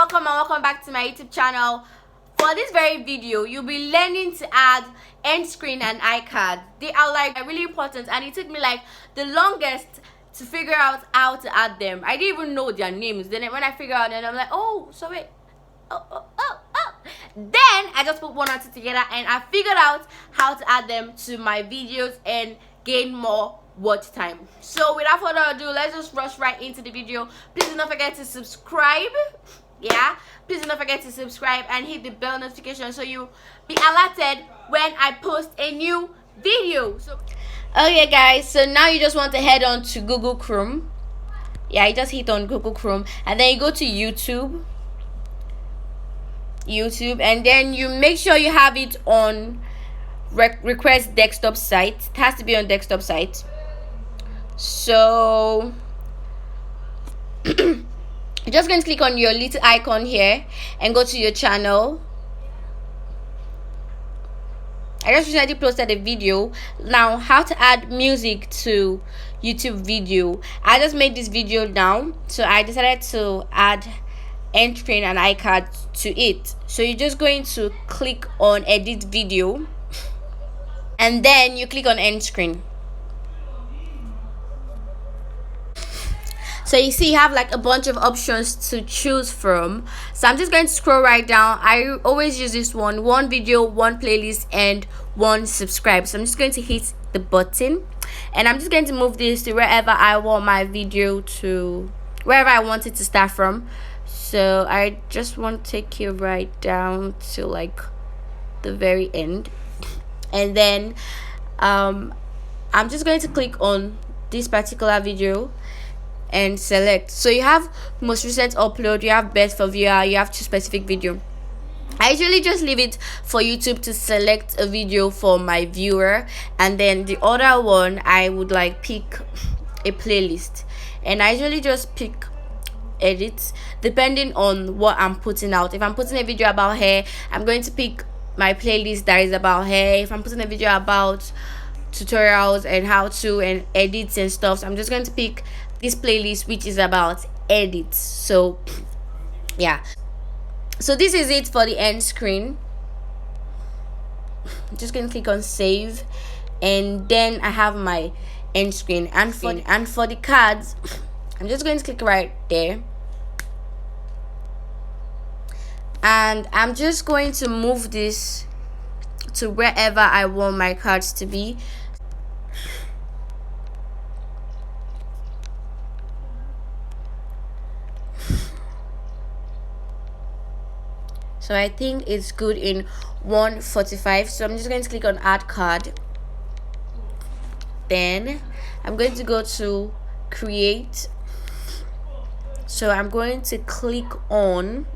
welcome and welcome back to my YouTube channel. For this very video, you'll be learning to add end screen and iCARD. They are like really important, and it took me like the longest to figure out how to add them. I didn't even know their names. Then when I figured out, then I'm like, oh, so wait, oh. Then I just put one or two together, and I figured out how to add them to my videos and gain more watch time. So without further ado, let's just rush right into the video. Please do not forget to subscribe. Please do not forget to subscribe and hit the bell notification so you be alerted when I post a new video. So okay guys, so now you just want to head on to Google Chrome. You just hit on Google Chrome, and then you go to YouTube, and then you make sure you have it on request desktop site. It has to be on desktop site. So you're just going to click on your little icon here and go to your channel. I just recently posted a video now how to add music to YouTube video. I just made this video now, so I decided to add end screen and iCARD to it. So you're just going to click on edit video, and then you click on end screen. So you see you have like a bunch of options to choose from. So I'm just going to scroll right down. I always use this one video, one playlist, and one subscribe. So I'm just going to hit the button, and I'm just going to move this to wherever I want my video to, wherever I want it to start from. So I just want to take you right down to like the very end, and then I'm just going to click on this particular video and select. So you have most recent upload, you have best for viewer, you have specific video. I usually just leave it for YouTube to select a video for my viewer, and then the other one I would like pick a playlist, and I usually just pick edit depending on what I'm putting out. If I'm putting a video about hair, I'm going to pick my playlist that is about hair. If I'm putting a video about tutorials and how to and edits and stuff, so I'm just going to pick this playlist which is about edits. So yeah, so this is it for the end screen. I'm just going to click on save, and then I have my end screen. And for the cards, I'm just going to click right there, and I'm just going to move this to wherever I want my cards to be. So I think it's good in 145. So I'm just going to click on add card. Then I'm going to go to create. So I'm going to click on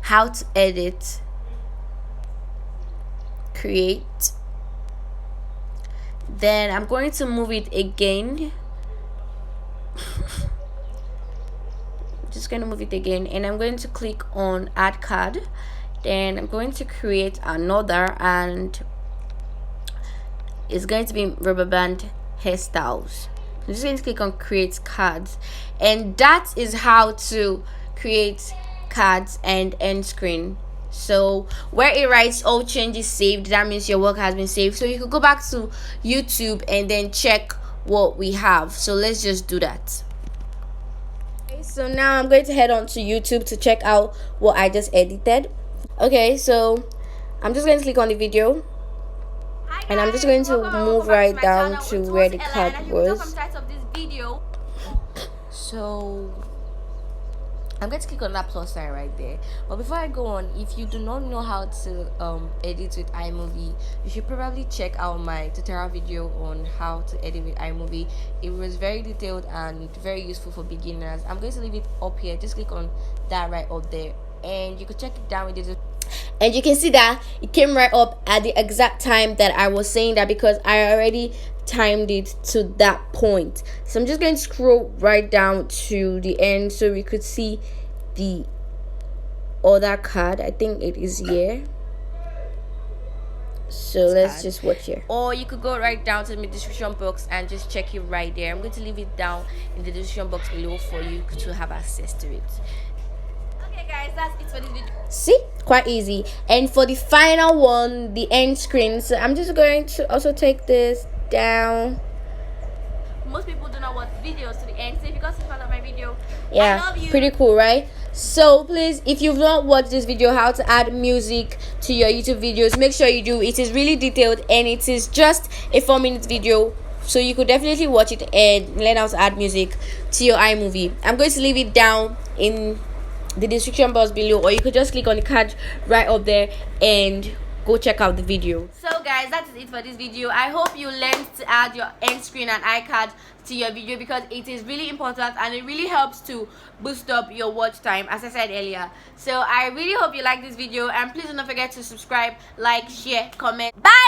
how to edit, create. Then I'm going to move it again. Just going to move it again, and I'm going to click on add card. Then I'm going to create another, and it's going to be rubber band hairstyles. I'm just going to click on create cards, and that is how to create cards and end screen. So where it writes all changes saved, that means your work has been saved. So you could go back to YouTube and then check what we have. So let's just do that. So now I'm going to head on to YouTube to check out what I just edited. Okay, so I'm just going to click on the video, and I'm just going to move right down to where the card was. So I'm going to click on that plus sign right there. But before I go on, if you do not know how to edit with iMovie, you should probably check out my tutorial video on how to edit with iMovie. It was very detailed and very useful for beginners. I'm going to leave it up here. Just click on that right up there, and you could check it down with it. And you can see that it came right up at the exact time that I was saying that, because I already timed it to that point. So I'm just going to scroll right down to the end so we could see the other card. I think it is here. So let's just watch here. Or you could go right down to the description box and just check it right there. I'm going to leave it down in the description box below for you to have access to it. Okay guys, that's it for this video. See, quite easy. And for the final one, the end screen, so I'm just going to also take this down. Most people do not watch videos to the end, so if you got some fun of my video, yeah, I love you. Pretty cool, right? So please, if you've not watched this video, how to add music to your YouTube videos, make sure you do. It is really detailed and it is just a 4-minute video, so you could definitely watch it and learn how to add music to your iMovie. I'm going to leave it down in the description box below, or you could just click on the card right up there and go check out the video. So guys, that is it for this video. I hope you learned to add your end screen and iCard to your video, because it is really important and it really helps to boost up your watch time, as I said earlier. So I really hope you like this video, and please do not forget to subscribe, like, share, comment. Bye.